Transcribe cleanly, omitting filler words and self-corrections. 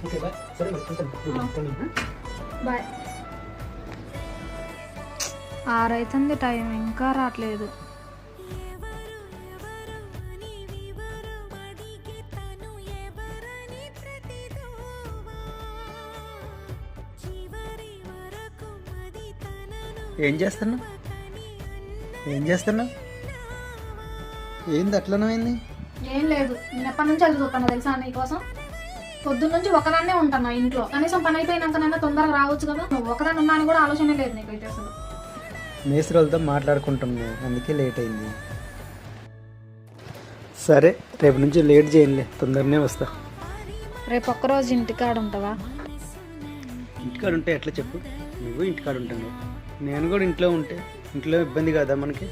Okay bye. సరే మరి ఉంటాను. బాయ్. 6 అవుతుంది టైం, ఇంకా రావట్లేదు. ఏం చేస్తున్నావు? ఏంది అట్లనమైంది? ఏం లేదు, నేను ఎప్పటి నుంచి చదువుతాను తెలుసా నీకోసం. పొద్దున్న నుంచి ఒకదాన్నే ఉంటాను ఇంట్లో. కనీసం పని అయిపోయినాకనైనా తొందరగా రావచ్చు కదా. నువ్వు ఒకదాన్ని ఉన్నా అని కూడా ఆలోచనే లేదు నీకైతే అసలు. మేస్త్రులతో మాట్లాడుకుంటున్నా, అందుకే లేట్ అయింది. సరే రేపు నుంచి లేట్ చేయండిలే, తొందరనే వస్తా. రేపు ఒక్కరోజు ఇంటికాడ ఉంటావా? ఇంటికాడ ఉంటే ఎట్లా చెప్పు? నువ్వు ఇంటికాడ ఉంటాను, నేను కూడా ఇంట్లో ఉంటే ఇంట్లో ఇబ్బంది కదా మనకి.